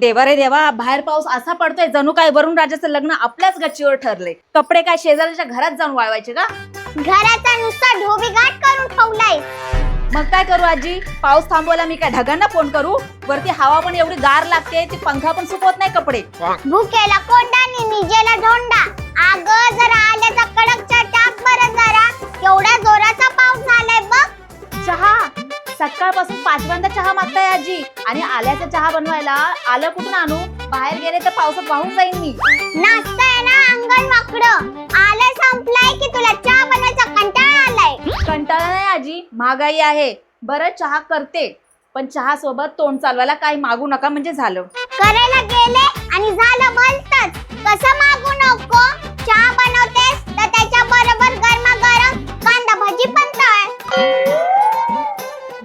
देवा रे देवा, बाहेर पाऊस असा पडतोय जणू काय वरुण राजाचं लग्न आपल्याच गच्चीवर ठरले. कपडे काय शेजाऱ्याच्या घरात जाऊन वाळवायचे का? घराचा नुसता ढोबीघाट करून ठेवलाय. मग काय करू आजी? पाऊस थांबवायला मी काय ढगांना फोन करू? वरती हवा पण एवढी गार लागते, ती पंखा पण सुकवत नाही कपडे. भुकेला कोंडा आणि निजेला धोंडा. अग जरा आल्याचा कडकचा टाक बरं जरा. एवढा जोराचा पाऊस झालाय बघ. चहा सकाळपासून 5 चहा मागताय आजी, आणि आल्याचा चहा बनवायला आलं कुठून आणू? बाहेर गेले तर पावसात वाहून जाईन मी. नाचताय ना अंगण वाकडं. आलं संपलाय की तुला चहा बनवायचा कंटाळा आलाय? कंटाळा नाही आजी, महागाई आहे. बरं चहा करते, पण चहा सोबत तोंड चालवायला काही मागू नका म्हणजे झालं. करायला गेले आणि झालं भलतंच. कसं मागू नको? चहा बनवतेस तर त्याच्या बरोबर गरमागरम कांदा भजी पण तळ.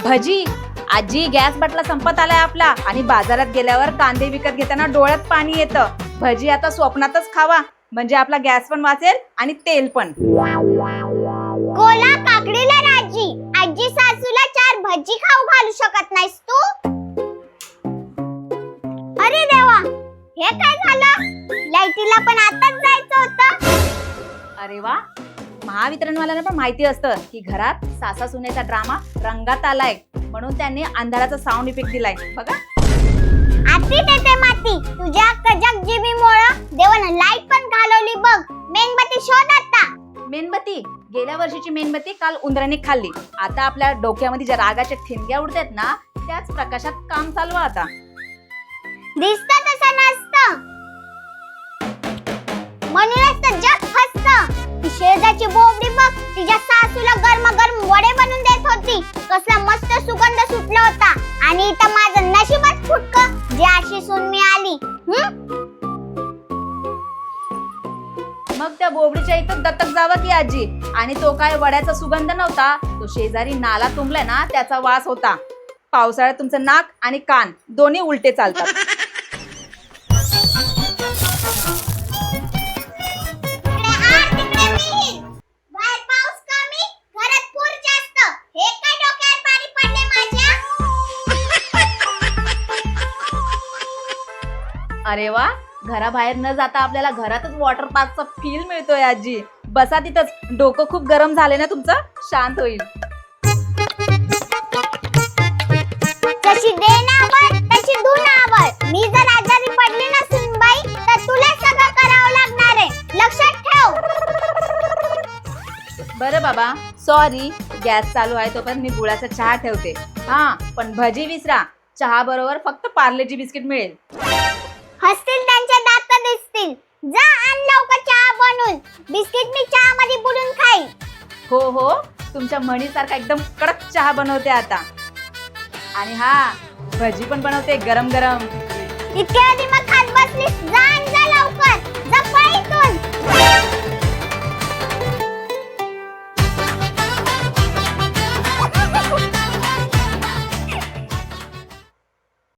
भजी? आजी गॅस बाटला संपत आलाय आपला, आणि बाजारात गेल्यावर कांदे विकत घेताना डोळ्यात पाणी येतं. भजी आता स्वप्नातच खावा, म्हणजे आपला गॅस पण वाचेल आणि तेल पण. कोला काकडीला राजी. आजी सासूला 4 भजी खाऊ घालू शकत नाहीस तू? अरे देवा, हे काय झालं? लाईटीला पण आताच जायचं होतं. अरे वा, महावितरणवाल्यांना पण माहिती असतं की घरात सासा सुनेचा ड्रामा रंगात आलाय, म्हणून त्यांनी अंधाराचा साऊंड इफेक्ट दिलाय बघा. आती देते माती तुझ्या कजगजिबीमुळं. देवानं लाईट पण घालवली बघ. मेणबत्ती शोध आता. मेणबत्ती? गेल्या वर्षीची मेणबत्ती काल उंदराने खाल्ली. आता आपल्या डोक्यामध्ये ज्या रागाच्या ठिणग्या उडतात ना, त्याच प्रकाशात काम चालवा आता. दिसतं तसं नसतं, म्हणूनच तर जग हसतं. ती शेजारची बोबडी बघ, तिच्या सासूला गरमागरम वडे बनवून देत होती. कसला मस्त सुगंध सुटला होता. आणि इथं माझं नशीबच फुटकं, जी अशी सून मी आली. मग त्या बोबडीच्या इथं दत्तक जावं की आजी. आणि तो काय वड्याचा सुगंध नव्हता, तो शेजारी नाला तुंबलाय ना त्याचा वास होता. पावसाळ्यात तुमचं नाक आणि कान दोन्ही उलटे चालतात. बाहेर पाऊस कमी, घरात पूर जास्त. हे काय डोक्यावर पाणी पडले माझ्या? अरे वा, घराबाहेर न जाता आपल्याला घरातच वॉटर पार्कचा फील मिळतोय आजी. बसा तिथंच, डोकं खूप गरम झाले ना तुमचं, शांत होईल. जशी देणावर तशी धुणावर. मी जर आजारी पडली ना सुनबाई, तर तुला सगळं करावं लागणार आहे. लक्षात ठेव. बरं बाबा, सॉरी. गॅस चालू आहे तोपर्यंत मी गुळाचा चहा ठेवते. हा, पण भजी विसरा. चहा बरोबर फक्त पार्लेजी बिस्किट मिळेल. हसतील त्यांच्या दात दिसतील. जा आण लवकर चहा बनवून. बिस्किट मी चहा मध्ये बुडून खाईन. हो हो, तुमच्या म्हणीसारखा एकदम कडक चहा बनवते आता. आणि हा, भजी पण बनवते गरम गरम. इतक्या आधी मग खात बसलीस. जा